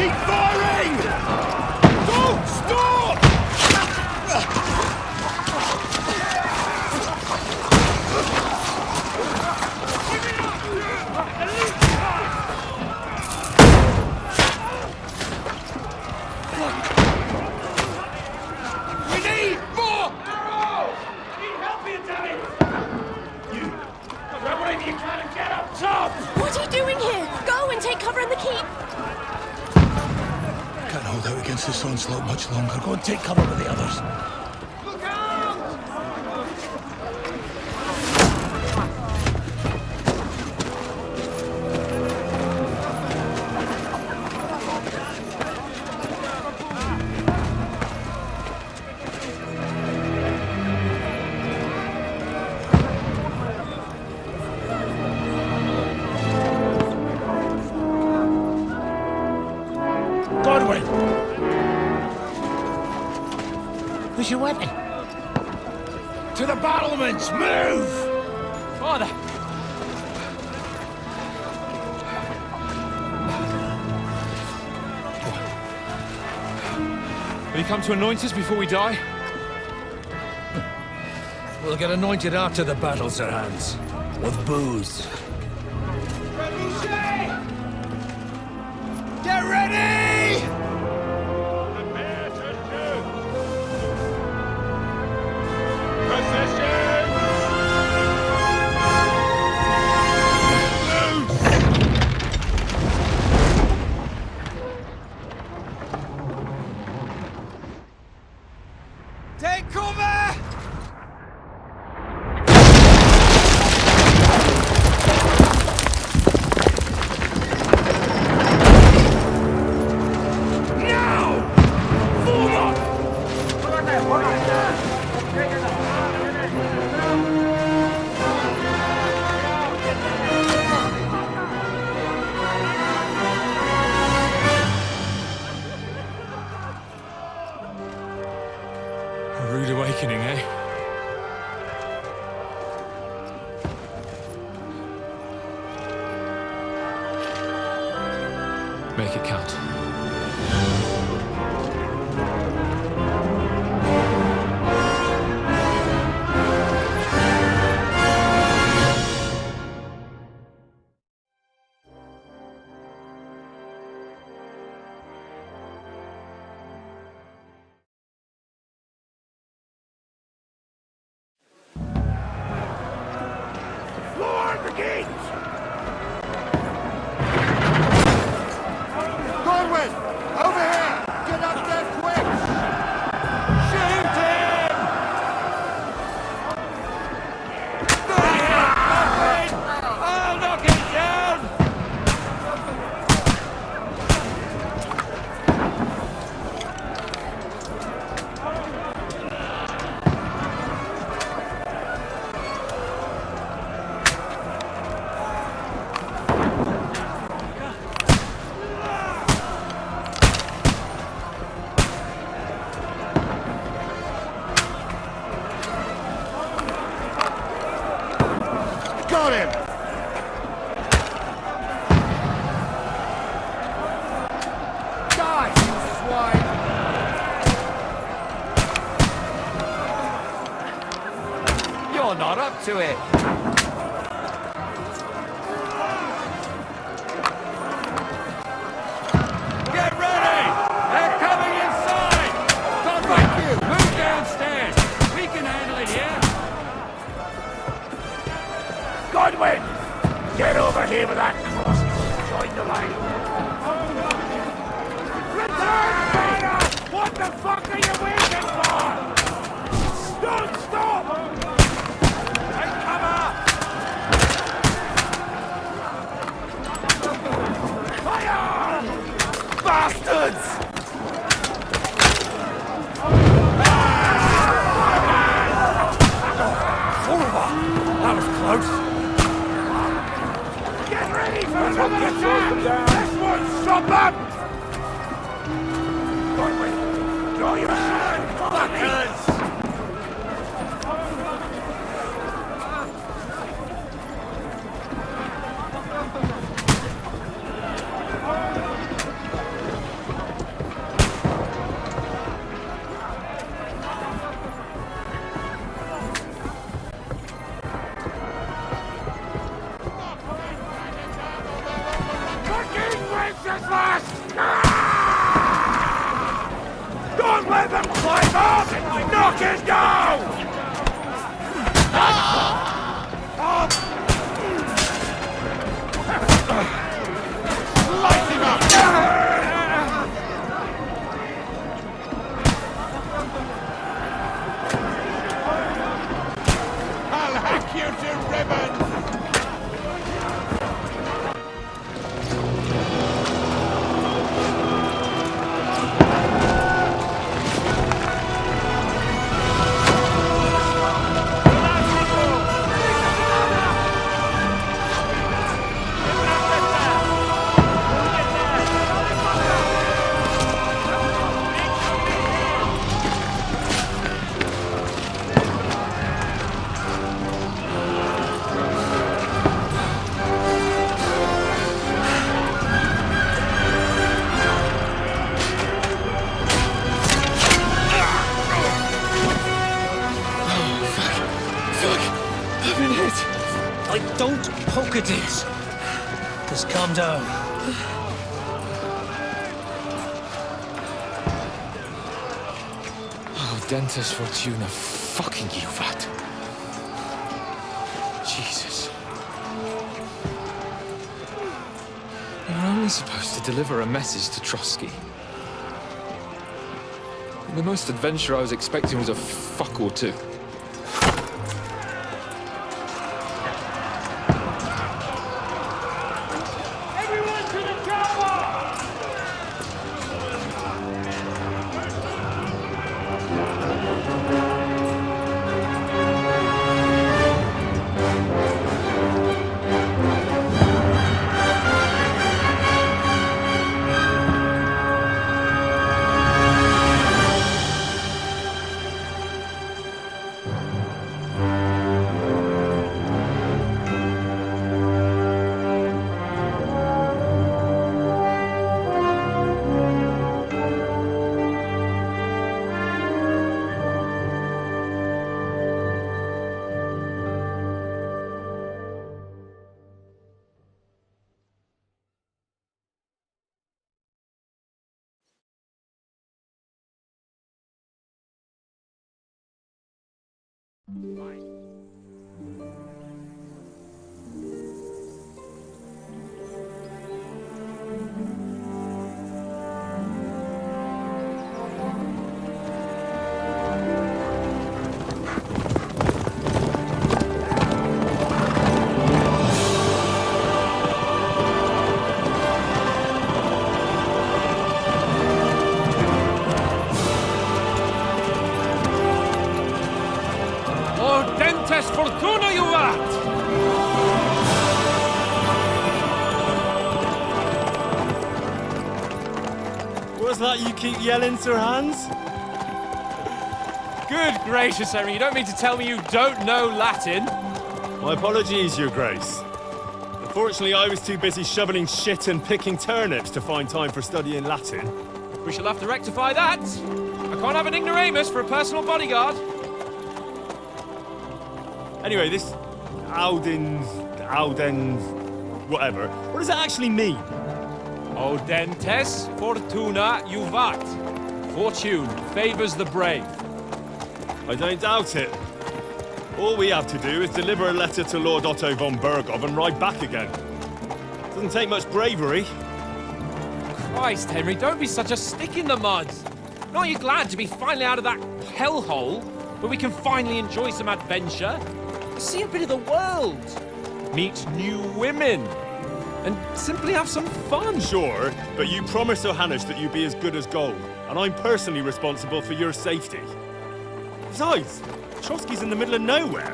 Keep firing! Don't stop! We need more! Need help here, Danny! You! Grab whatever you can and get up top! What are you doing here? Go and take cover in the keep! Can't hold out against this onslaught much longer. Go and take cover with the others. Look out! Godwin! Where's your weapon? To the battlements! Move! Father! Will you come to anoint us before we die? We'll get anointed after the battles are hands. With booze. Get ready! Prepare to shoot! Position! Loose! Take cover! A rude awakening, eh? Make it count. Lord the gates! Godwin! Over here! Get up there quick! Shoot him! I'll knock him down! Got him! Die, you swine! You're not up to it. Get ready! They're coming inside! Don't break you! Move downstairs! We can handle it here! Godwin! Get over here with that cross! Join the line! Return fire! What the fuck are you waiting for? Don't stop! Take cover! Fire! Bastards! That was close! Get ready for another attack! This won't stop them! Godwin, draw your sword! Fuckers! Useless! Don't let them climb up! Knock it down! Light him up! I'll hack you to ribbons! Don't poke at it. Just calm down. Oh, Dentes Fortuna, fucking you, vat. Jesus. You're only supposed to deliver a message to Trotsky. The most adventure I was expecting was a fuck or two. Fortuna, you vat! What's that you keep yelling, Sir Hans? Good gracious, Henry, you don't mean to tell me you don't know Latin? My apologies, Your Grace. Unfortunately, I was too busy shoveling shit and picking turnips to find time for studying Latin. We shall have to rectify that. I can't have an ignoramus for a personal bodyguard. Anyway, this Audens, whatever. What does that actually mean? Audentes Fortuna Juvat. Fortune favors the brave. I don't doubt it. All we have to do is deliver a letter to Lord Otto von Bergov and ride back again. Doesn't take much bravery. Christ, Henry, don't be such a stick in the mud. Aren't you glad to be finally out of that hellhole where we can finally enjoy some adventure? See a bit of the world, meet new women, and simply have some fun. Sure, but you promised Johannes that you'd be as good as gold, and I'm personally responsible for your safety. Besides, Trotsky's in the middle of nowhere,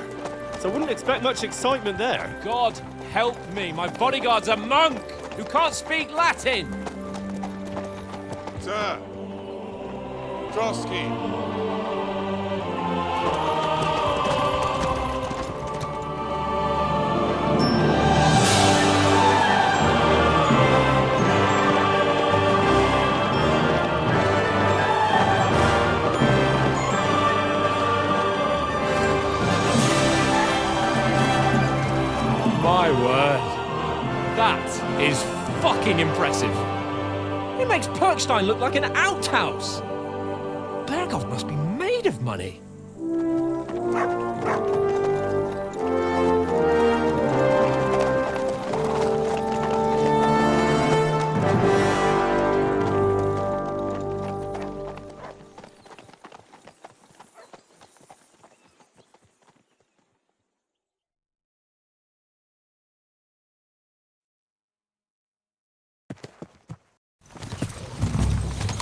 so I wouldn't expect much excitement there. God help me, my bodyguard's a monk who can't speak Latin. Sir! Trotsky! My word. That is fucking fucking impressive. It makes Perkstein look like an outhouse. Berghoff must be made of money.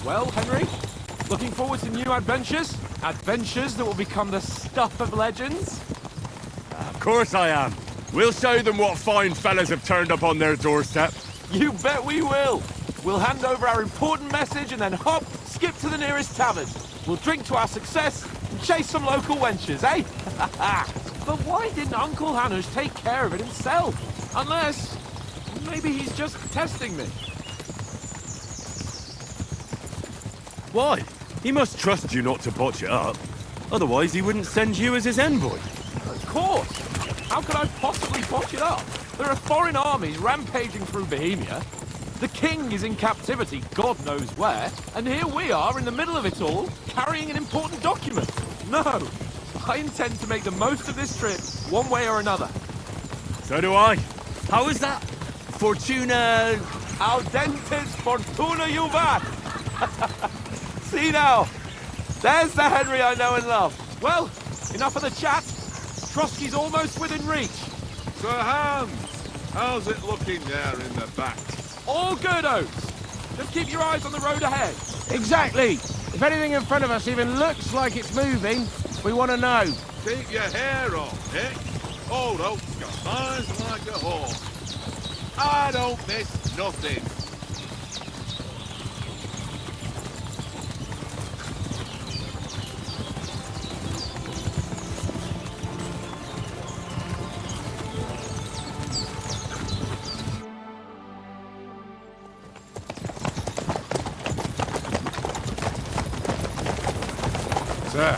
Well, Henry, looking forward to new adventures? Adventures that will become the stuff of legends? Of course I am. We'll show them what fine fellas have turned up on their doorstep. You bet we will. We'll hand over our important message and then hop, skip to the nearest tavern. We'll drink to our success and chase some local wenches, eh? But why didn't Uncle Hanush take care of it himself? Unless, maybe he's just testing me. Why? He must trust you not to botch it up. Otherwise, he wouldn't send you as his envoy. Of course. How could I possibly botch it up? There are foreign armies rampaging through Bohemia. The king is in captivity, God knows where. And here we are in the middle of it all, carrying an important document. No, I intend to make the most of this trip, one way or another. So do I. How is that? Fortuna... Audentes fortuna juvat! See now, there's the Henry I know and love. Well, enough of the chat. Trotsky's almost within reach. Sir Hans, how's it looking there in the back? All good, Oates. Just keep your eyes on the road ahead. Exactly. If anything in front of us even looks like it's moving, we want to know. Keep your hair on, eh? Old Oak's got eyes like a horse. I don't miss nothing. Sir.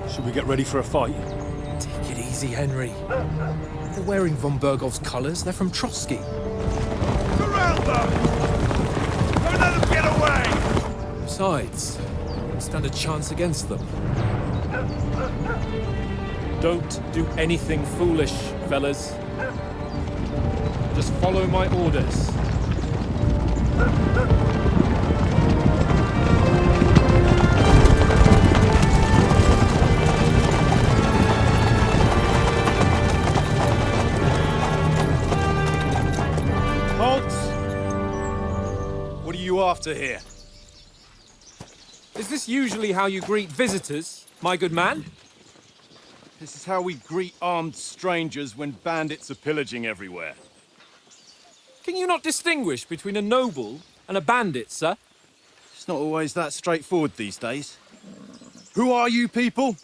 Should we get ready for a fight? Take it easy, Henry. They're wearing von Berghoff's colours. They're from Trotsky. Surround them! Don't let them get away! Besides, we stand a chance against them. Don't do anything foolish, fellas. Just follow my orders. Halt! What are you after here? Is this usually how you greet visitors, my good man? This is how we greet armed strangers when bandits are pillaging everywhere. Can you not distinguish between a noble and a bandit, sir? It's not always that straightforward these days. Who are you people?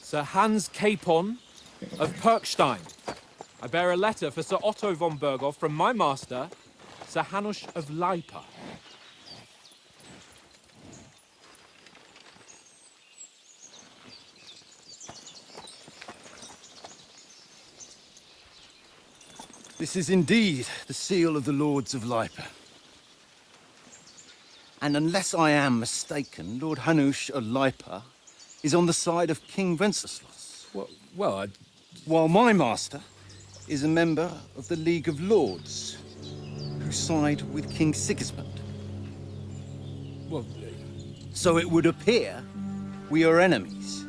Sir Hans Capon of Perkstein. I bear a letter for Sir Otto von Berghoff from my master, Sir Hanush of Lipa. This is indeed the seal of the Lords of Lipa. And unless I am mistaken, Lord Hanush of Lipa is on the side of King Wenceslas. Well, While my master is a member of the League of Lords, who side with King Sigismund. well, So it would appear we are enemies.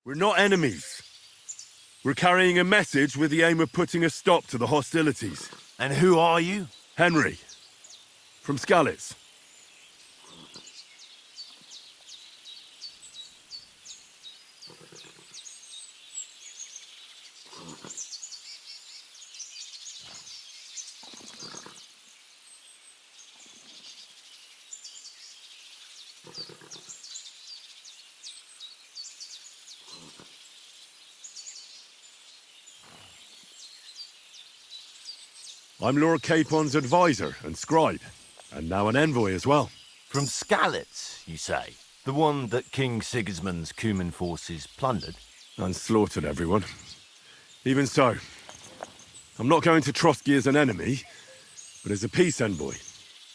We're not enemies. We're carrying a message with the aim of putting a stop to the hostilities. And who are you? Henry, from Skalitz. I'm Lord Capon's advisor and scribe, and now an envoy as well. From Skalitz, you say? The one that King Sigismund's Cuman forces plundered? And slaughtered everyone. Even so, I'm not going to Trotsky as an enemy, but as a peace envoy.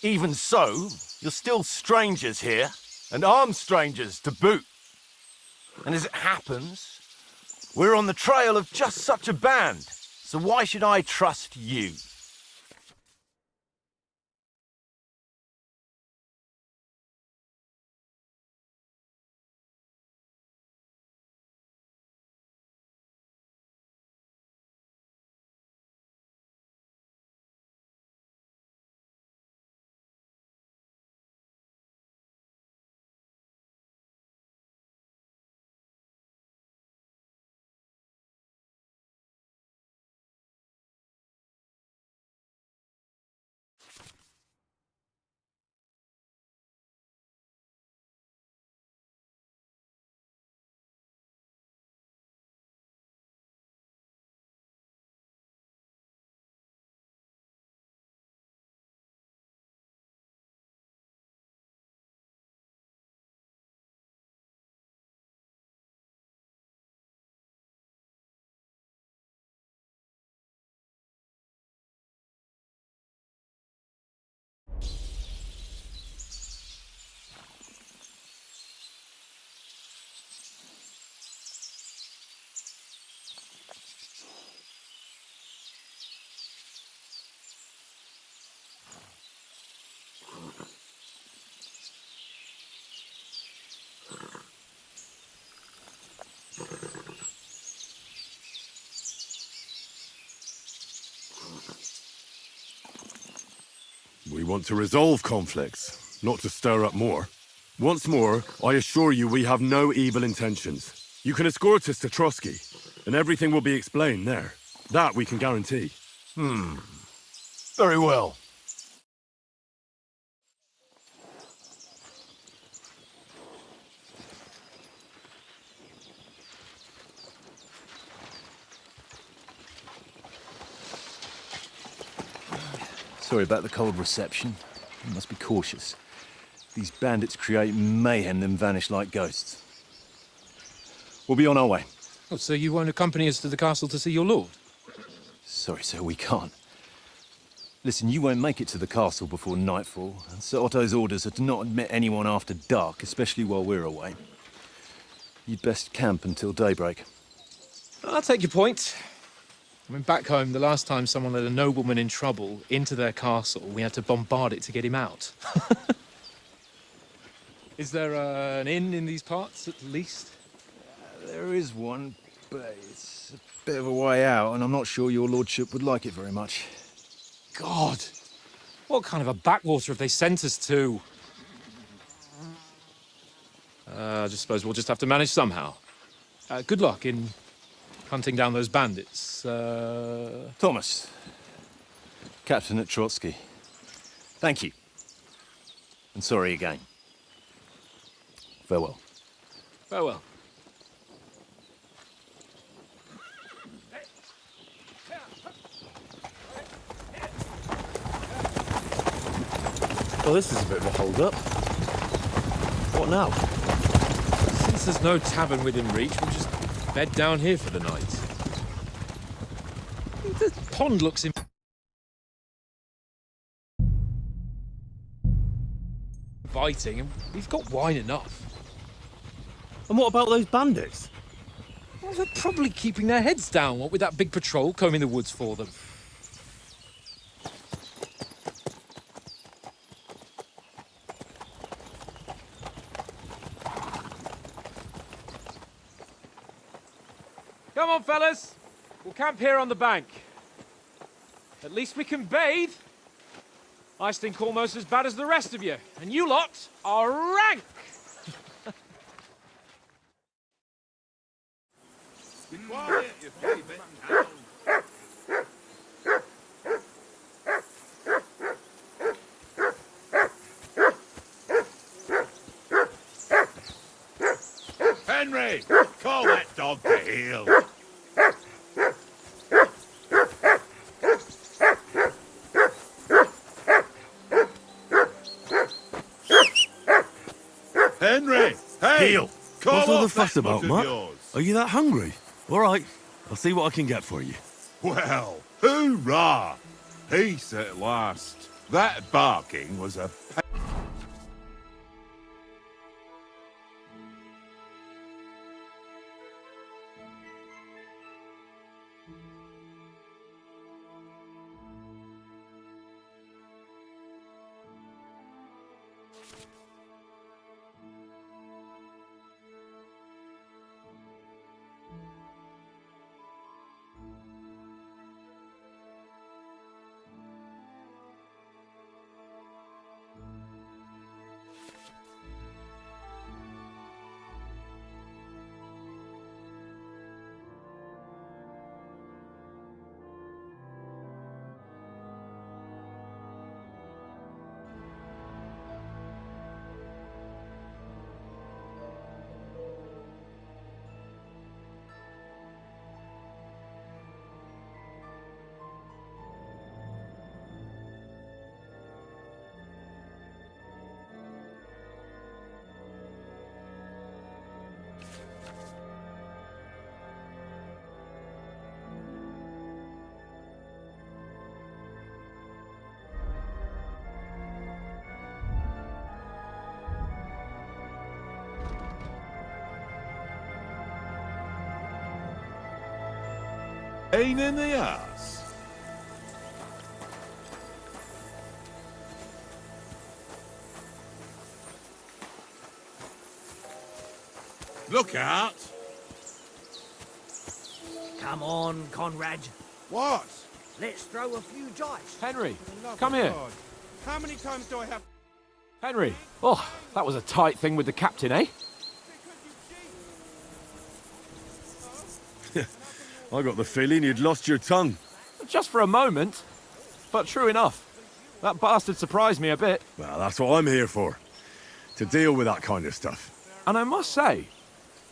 Even so, you're still strangers here, and armed strangers to boot. And as it happens, we're on the trail of just such a band, so why should I trust you? We want to resolve conflicts, not to stir up more. Once more, I assure you we have no evil intentions. You can escort us to Trotsky, and everything will be explained there. That we can guarantee. Very well. Sorry about the cold reception. You must be cautious. These bandits create mayhem, then vanish like ghosts. We'll be on our way. Oh, so you won't accompany us to the castle to see your lord? Sorry, sir, we can't. Listen, you won't make it to the castle before nightfall, and Sir Otto's orders are to not admit anyone after dark, especially while we're away. You'd best camp until daybreak. I'll take your point. I mean, back home, the last time someone let a nobleman in trouble into their castle, we had to bombard it to get him out. Is there an inn in these parts, at least? There is one, but it's a bit of a way out, and I'm not sure your lordship would like it very much. God! What kind of a backwater have they sent us to? I just suppose we'll just have to manage somehow. Good luck in hunting down those bandits. Thomas, captain at Trotsky. Thank you. And sorry again. Farewell. Farewell. Well, this is a bit of a hold-up. What now? Since there's no tavern within reach, we'll just bed down here for the night. The pond looks inviting, and we've got wine enough. And what about those bandits? Well, they're probably keeping their heads down, what with that big patrol combing the woods for them. Come on, fellas. We'll camp here on the bank. At least we can bathe. I stink almost as bad as the rest of you, and you lot are rank! Be quiet, you filthy bit of Henry, call that dog to heel. Hey! Heel! What's all the off fuss that about, mutt of Mutt? yours. Are you that hungry? All right, I'll see what I can get for you. Well, hoorah! Peace at last. That barking was a pain in the ass. Look out! Come on, Conrad. What? Let's throw a few dice. Henry, Love come of here. God. How many times do I have... Henry. Oh, that was a tight thing with the captain, eh? I got the feeling you'd lost your tongue. Just for a moment. But true enough. That bastard surprised me a bit. Well, that's what I'm here for. To deal with that kind of stuff. And I must say,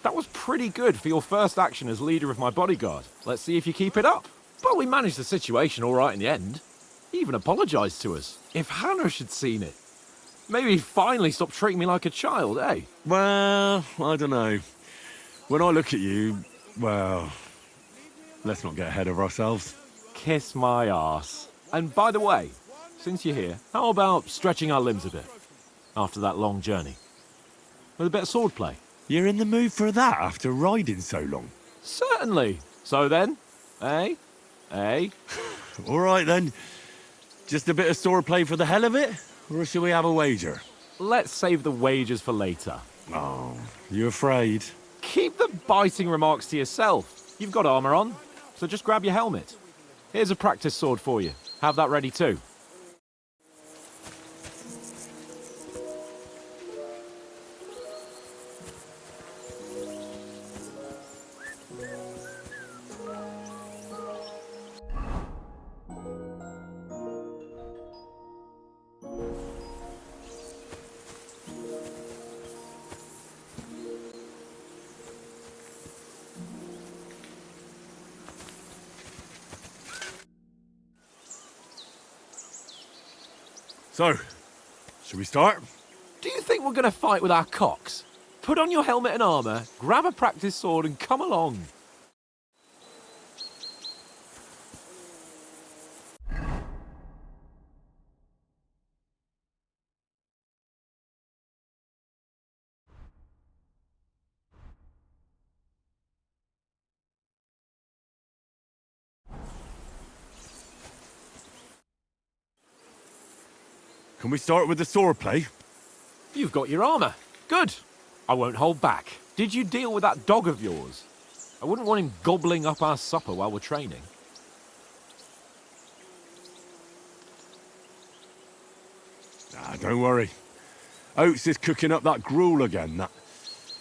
that was pretty good for your first action as leader of my bodyguard. Let's see if you keep it up. But we managed the situation all right in the end. He even apologised to us. If Hanosh had seen it, maybe he'd finally stop treating me like a child, eh? Well, I don't know. When I look at you, well, let's not get ahead of ourselves. Kiss my arse. And by the way, since you're here, how about stretching our limbs a bit after that long journey? With a bit of swordplay. You're in the mood for that after riding so long? Certainly. So then, eh? Eh? All right then. Just a bit of swordplay for the hell of it? Or shall we have a wager? Let's save the wagers for later. Oh, you afraid? Keep the biting remarks to yourself. You've got armour on, so just grab your helmet. Here's a practice sword for you. Have that ready too. So, should we start? Do you think we're going to fight with our cocks? Put on your helmet and armour, grab a practice sword and come along. Can we start with the swordplay? You've got your armour. Good. I won't hold back. Did you deal with that dog of yours? I wouldn't want him gobbling up our supper while we're training. Ah, don't worry. Oates is cooking up that gruel again, that...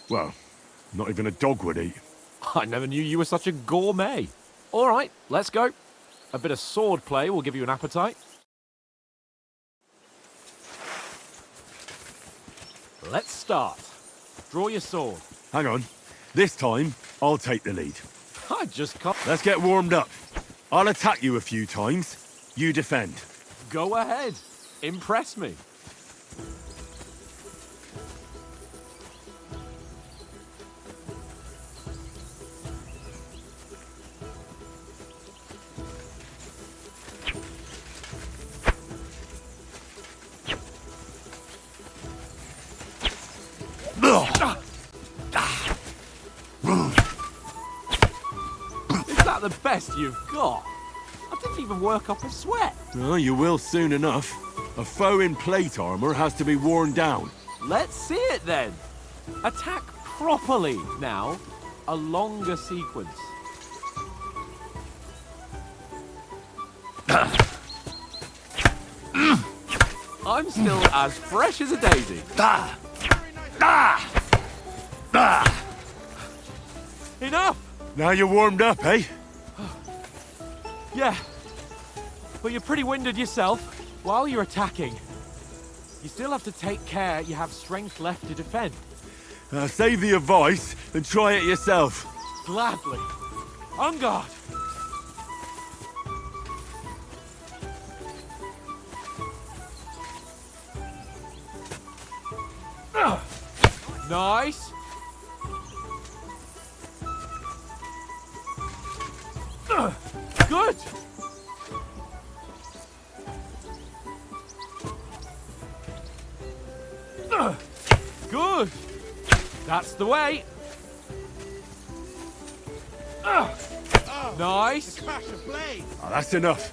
Well, not even a dog would eat. I never knew you were such a gourmet. All right, let's go. A bit of sword play will give you an appetite. Let's start. Draw your sword. Hang on. This time, I'll take the lead. I just can't... Let's get warmed up. I'll attack you a few times. You defend. Go ahead. Impress me. Is that the best you've got? I didn't even work up a sweat. Oh, you will soon enough. A foe in plate armor has to be worn down. Let's see it then. Attack properly now. A longer sequence. I'm still as fresh as a daisy. Enough! Now you're warmed up, eh? Yeah. But you're pretty winded yourself. While you're attacking, you still have to take care you have strength left to defend. Save the advice and try it yourself. Gladly. On guard. Nice. Good. Good. That's the way. Nice. Oh, that's enough.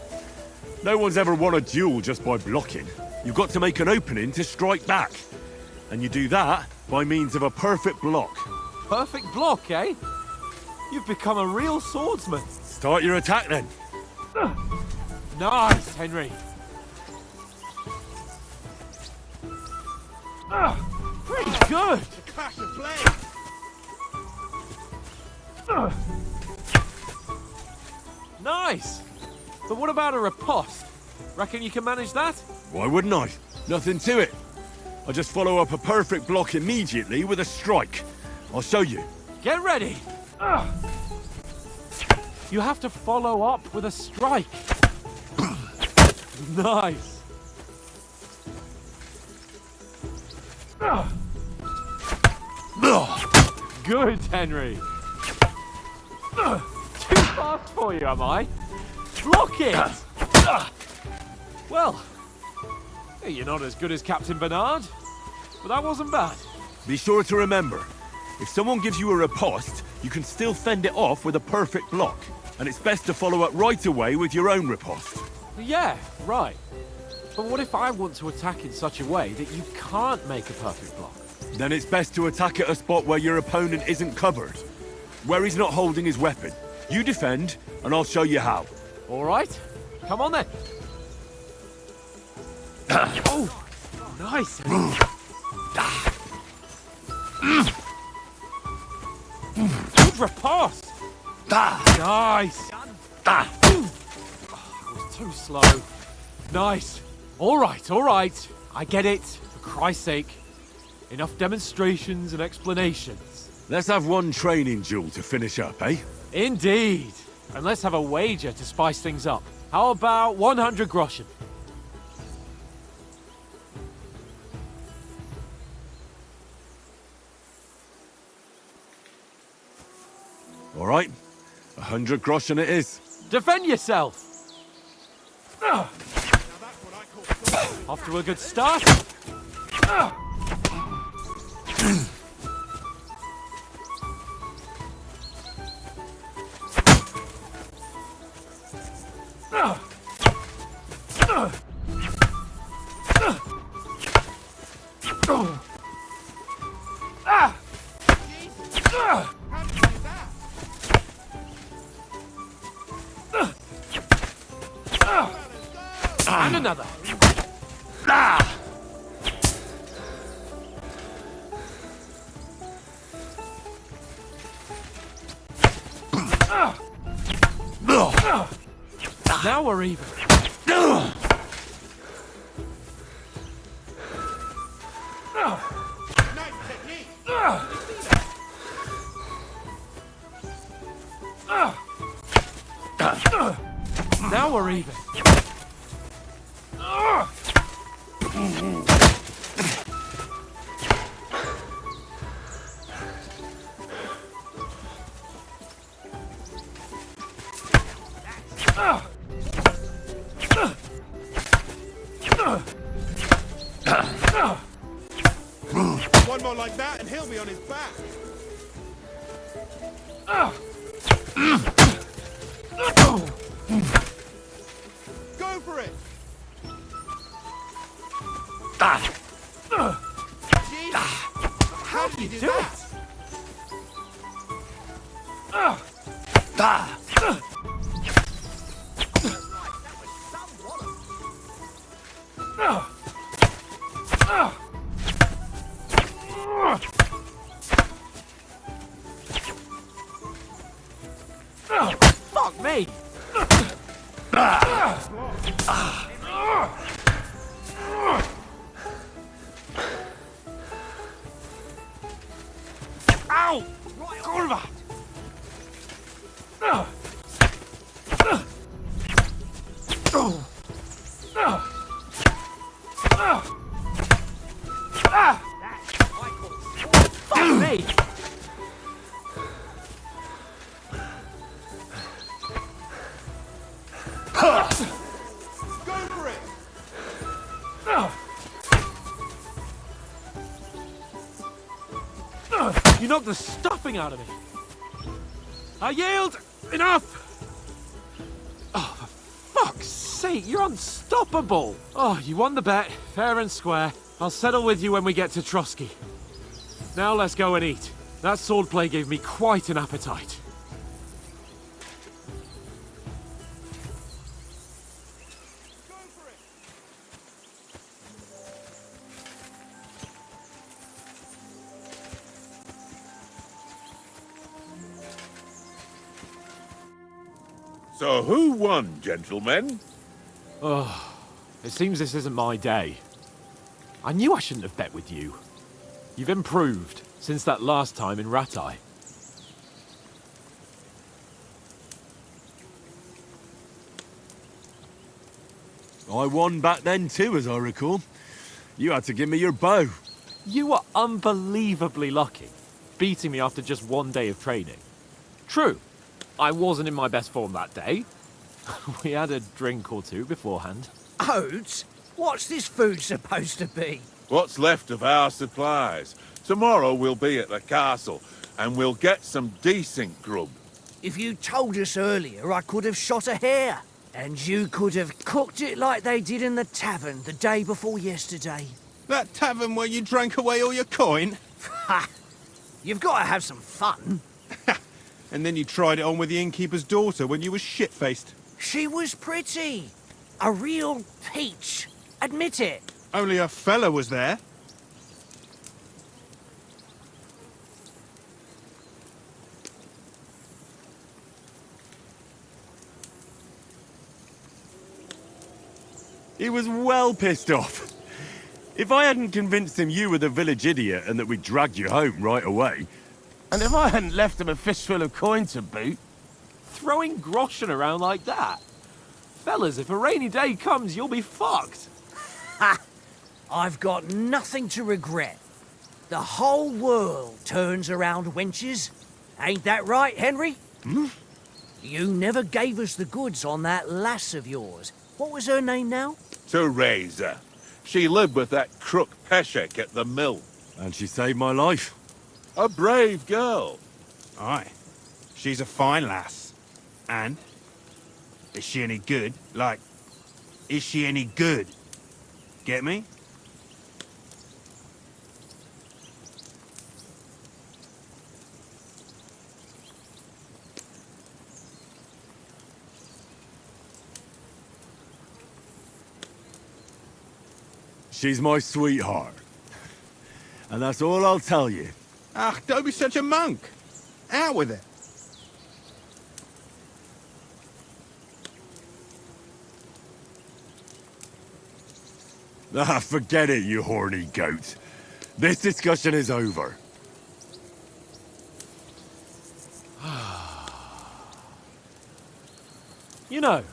No one's ever won a duel just by blocking. You've got to make an opening to strike back. And you do that by means of a perfect block. Perfect block, eh? You've become a real swordsman. Start your attack then. Nice, Henry. Pretty good. Nice. But what about a riposte? Reckon you can manage that? Why wouldn't I? Nothing to it. I just follow up a perfect block immediately with a strike. I'll show you. Get ready. You have to follow up with a strike. Nice. Good, Henry. Too fast for you, am I? Block it! Well, you're not as good as Captain Bernard, but that wasn't bad. Be sure to remember, if someone gives you a riposte, you can still fend it off with a perfect block. And it's best to follow up right away with your own riposte. Yeah, right. But what if I want to attack in such a way that you can't make a perfect block? Then it's best to attack at a spot where your opponent isn't covered. Where he's not holding his weapon. You defend, and I'll show you how. All right. Come on then. Oh, nice. Good riposte. Nice. Oh, it was too slow. Nice. All right. I get it. For Christ's sake. Enough demonstrations and explanations. Let's have one training duel to finish up, eh? Indeed. And let's have a wager to spice things up. How about 100 groschen? All right. 100 groschen it is. Defend yourself. Off to a good start. And another. Now we're even. Now we're even. One more like that and he'll be on his back. Go for it! How did you do that? Fuck me! Ow! Kurwa! Fuck me! Go for it! You knocked the stuffing out of me. I yield! Enough! Oh, for fuck's sake, you're unstoppable! Oh, you won the bet, fair and square. I'll settle with you when we get to Trotsky. Now let's go and eat. That swordplay gave me quite an appetite. So who won, gentlemen? Oh, it seems this isn't my day. I knew I shouldn't have bet with you. You've improved since that last time in Ratai. I won back then too, as I recall. You had to give me your bow. You were unbelievably lucky, beating me after just one day of training. True, I wasn't in my best form that day. We had a drink or two beforehand. Oats? What's this food supposed to be? What's left of our supplies. Tomorrow we'll be at the castle, and we'll get some decent grub. If you told us earlier, I could have shot a hare. And you could have cooked it like they did in the tavern the day before yesterday. That tavern where you drank away all your coin? Ha! You've got to have some fun. And then you tried it on with the innkeeper's daughter when you were shit-faced. She was pretty. A real peach. Admit it. Only a fella was there. He was well pissed off. If I hadn't convinced him you were the village idiot and that we dragged you home right away... And if I hadn't left him a fistful of coin to boot... Throwing groschen around like that? Fellas, if a rainy day comes, you'll be fucked. Ha! I've got nothing to regret. The whole world turns around wenches. Ain't that right, Henry? Hmm? You never gave us the goods on that lass of yours. What was her name now? Teresa. She lived with that crook Peshek at the mill. And she saved my life. A brave girl. Aye. She's a fine lass. And? Is she any good? Like, is she any good? Get me? She's my sweetheart. And that's all I'll tell you. Ach, don't be such a monk. Out with it. Ah, forget it, you horny goat. This discussion is over. You know,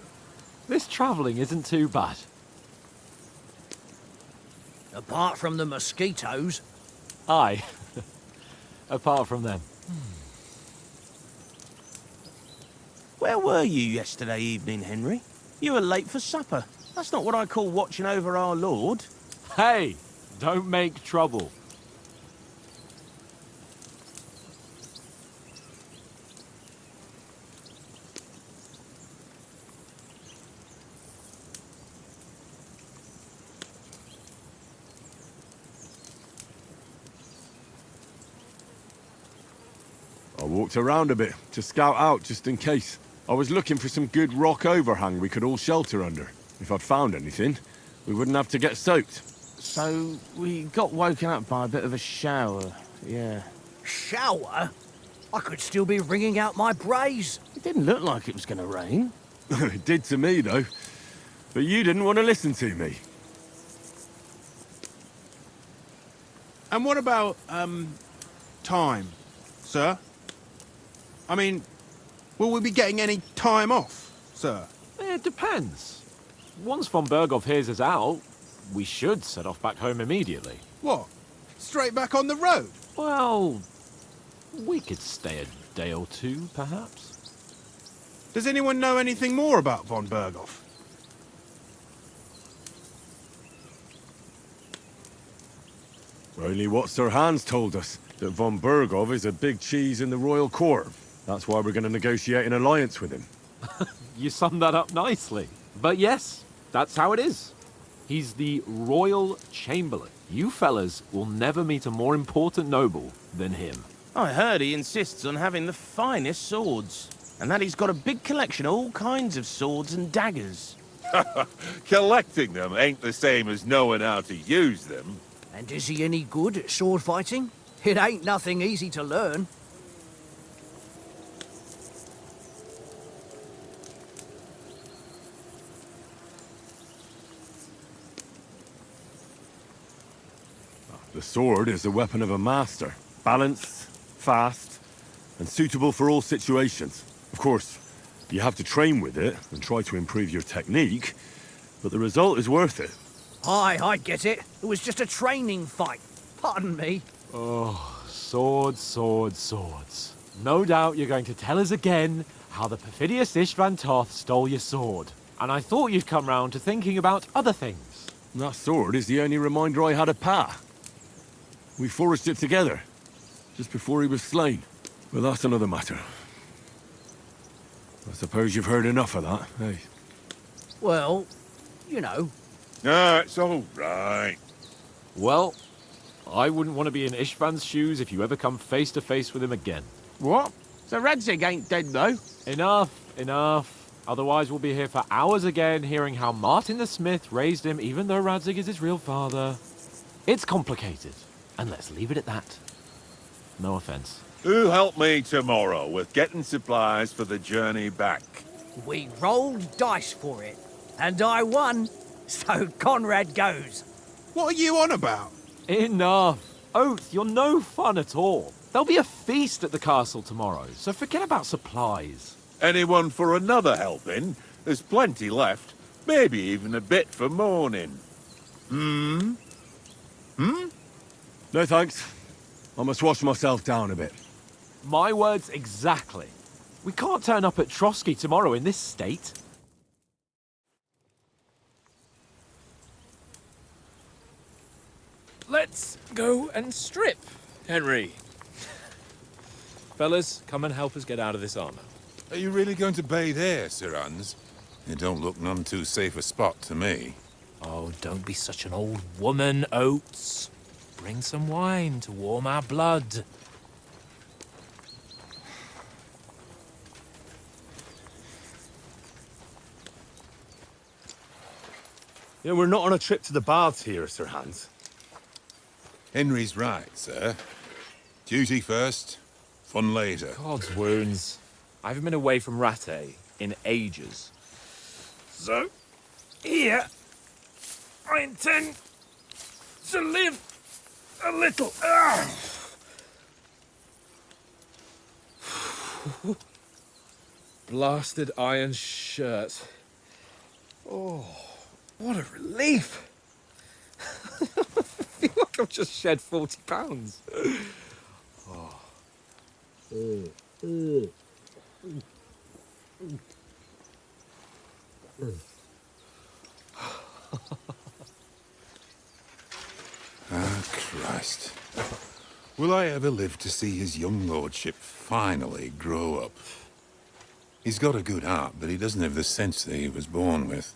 this travelling isn't too bad. Apart from the mosquitoes. Aye. Apart from them. Where were you yesterday evening, Henry? You were late for supper. That's not what I call watching over our Lord. Hey, don't make trouble. walked around a bit to scout out just in case. I was looking for some good rock overhang we could all shelter under. If I'd found anything, we wouldn't have to get soaked. So, we got woken up by a bit of a shower, yeah. Shower? I could still be wringing out my brace. It didn't look like it was going to rain. It did to me, though. But you didn't want to listen to me. And what about, time, sir? I mean, will we be getting any time off, sir? It depends. Once von Berghoff hears us out, we should set off back home immediately. What? Straight back on the road? Well, we could stay a day or two, perhaps. Does anyone know anything more about von Berghoff? Only what Sir Hans told us, that von Berghoff is a big cheese in the royal court. That's why we're going to negotiate an alliance with him. You summed that up nicely. But yes, that's how it is. He's the royal chamberlain. You fellas will never meet a more important noble than him. I heard he insists on having the finest swords, and that he's got a big collection of all kinds of swords and daggers. Collecting them ain't the same as knowing how to use them. And is he any good at sword fighting? It ain't nothing easy to learn. The sword is the weapon of a master. Balanced, fast, and suitable for all situations. Of course, you have to train with it and try to improve your technique, but the result is worth it. Aye, I get it. It was just a training fight. Pardon me. Oh, swords, swords, swords. No doubt you're going to tell us again how the perfidious Istvan Toth stole your sword. And I thought you'd come round to thinking about other things. That sword is the only reminder I had of Pa. We forged it together, just before he was slain. But that's another matter. I suppose you've heard enough of that, eh? Well, you know. No, it's all right. Well, I wouldn't want to be in Istvan's shoes if you ever come face to face with him again. What? So Radzig ain't dead, though? Enough, enough. Otherwise we'll be here for hours again, hearing how Martin the Smith raised him, even though Radzig is his real father. It's complicated, and let's leave it at that. No offense. Who'll help me tomorrow with getting supplies for the journey back? We rolled dice for it, and I won, so Conrad goes. What are you on about? Enough. Oath, you're no fun at all. There'll be a feast at the castle tomorrow, so forget about supplies. Anyone for another helping? There's plenty left. Maybe even a bit for morning. No thanks. I must wash myself down a bit. My words exactly. We can't turn up at Trotsky tomorrow in this state. Let's go and strip, Henry. Fellas, come and help us get out of this armor. Are you really going to bathe here, Sir Hans? It don't look none too safe a spot to me. Oh, don't be such an old woman, Oates. Bring some wine to warm our blood. You know, we're not on a trip to the baths here, Sir Hans. Henry's right, sir. Duty first, fun later. God's wounds. I haven't been away from Rattay in ages. So, here, I intend to live a little. Blasted iron shirt. Oh, what a relief. I feel like I've just shed 40 pounds. Oh. Ah, Christ. Will I ever live to see his young lordship finally grow up? He's got a good heart, but he doesn't have the sense that he was born with.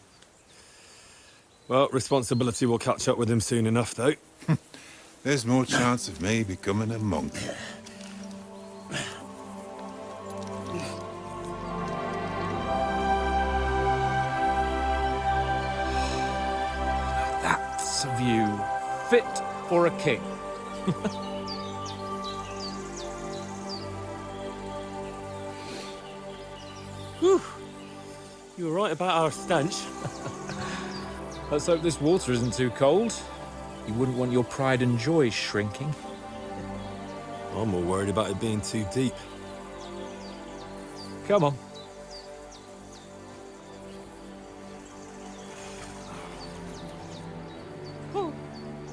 Well, responsibility will catch up with him soon enough, though. There's more chance of me becoming a monk. Nice view. Fit for a king. Whew. You were right about our stench. Let's hope this water isn't too cold. You wouldn't want your pride and joy shrinking. I'm more worried about it being too deep. Come on.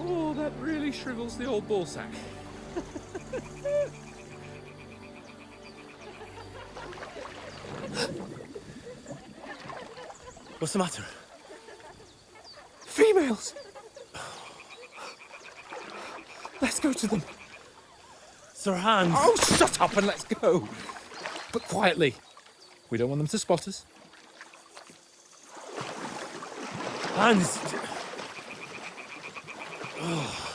Oh, that really shrivels the old ball sack. What's the matter? Females! Let's go to them. Sir Hans! Oh, shut up and let's go. But quietly. We don't want them to spot us. Hans! Oh.